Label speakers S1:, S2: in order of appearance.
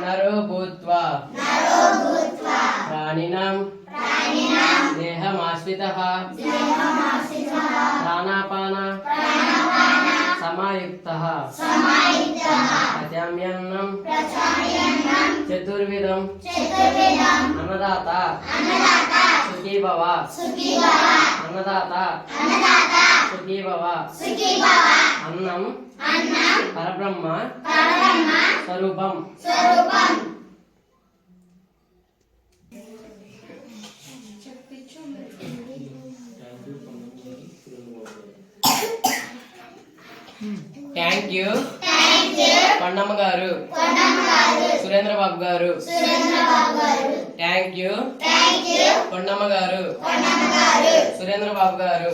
S1: नरो भूत्वा प्राणिनां देहमाश्रितः प्राणापान समायुक्तः पचाम्यन्नं चतुर्विधं अन्नदाता सुखी भव अन्नदाता सुखी भव अन्नं परब्रह्म स्वरूपम థ్యాంక్ యూ కొండమ్మ గారు సురేంద్ర బాబు గారు థ్యాంక్ యూ కొండమ్మ గారు సురేంద్ర బాబు గారు